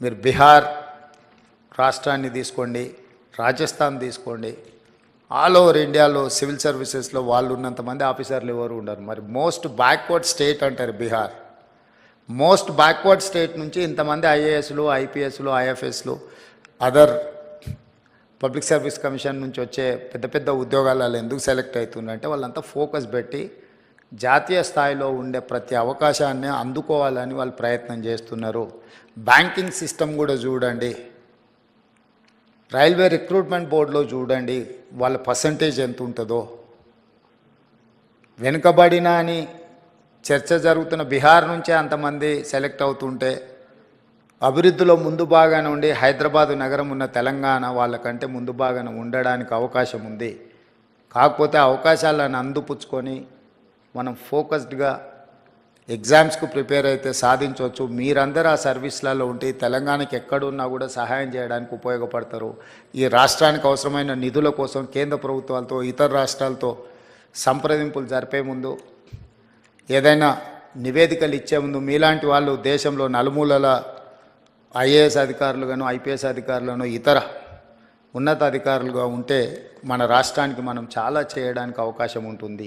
మీరు బీహార్ రాష్ట్రాన్ని తీసుకోండి, రాజస్థాన్ తీసుకోండి, ఆల్ ఓవర్ ఇండియాలో సివిల్ సర్వీసెస్లో వాళ్ళు ఉన్నంతమంది ఆఫీసర్లు ఎవరు ఉండరు. మరి మోస్ట్ బ్యాక్వర్డ్ స్టేట్ అంటారు బీహార్. మోస్ట్ బ్యాక్వర్డ్ స్టేట్ నుంచి ఇంతమంది ఐఏఎస్లు, ఐపీఎస్లు, ఐఎఫ్ఎస్లు, అదర్ పబ్లిక్ సర్వీస్ కమిషన్ నుంచి వచ్చే పెద్ద పెద్ద ఉద్యోగాలలో ఎందుకు సెలెక్ట్ అవుతుందంటే వాళ్ళంతా ఫోకస్ పెట్టి జాతీయ స్థాయిలో ఉండే ప్రతి అవకాశాన్ని అందుకోవాలని వాళ్ళు ప్రయత్నం చేస్తున్నారు. బ్యాంకింగ్ సిస్టమ్ కూడా చూడండి, రైల్వే రిక్రూట్మెంట్ బోర్డులో చూడండి వాళ్ళ పర్సంటేజ్ ఎంత ఉంటుందో. వెనుకబడిన అని చర్చ జరుగుతున్న బీహార్ నుంచే అంతమంది సెలెక్ట్ అవుతుంటే, అభివృద్ధిలో ముందు భాగాన ఉండి హైదరాబాదు నగరం ఉన్న తెలంగాణ వాళ్ళకంటే ముందు భాగాన ఉండడానికి అవకాశం ఉంది. కాకపోతే అవకాశాలను అందిపుచ్చుకొని మనం ఫోకస్డ్గా ఎగ్జామ్స్కు ప్రిపేర్ అయితే సాధించవచ్చు. మీరందరూ ఆ సర్వీస్లలో ఉంటే తెలంగాణకి ఎక్కడున్నా కూడా సహాయం చేయడానికి ఉపయోగపడతారు. ఈ రాష్ట్రానికి అవసరమైన నిధుల కోసం కేంద్ర ప్రభుత్వాలతో, ఇతర రాష్ట్రాలతో సంప్రదింపులు జరిపే ముందు, ఏదైనా నివేదికలు ఇచ్చే ముందు మీలాంటి వాళ్ళు దేశంలో నలుమూలల ఐఏఎస్ అధికారులుగాను, ఐపీఎస్ అధికారులను, ఇతర ఉన్నత అధికారులుగా ఉంటే మన రాష్ట్రానికి మనం చాలా చేయడానికి అవకాశం ఉంటుంది.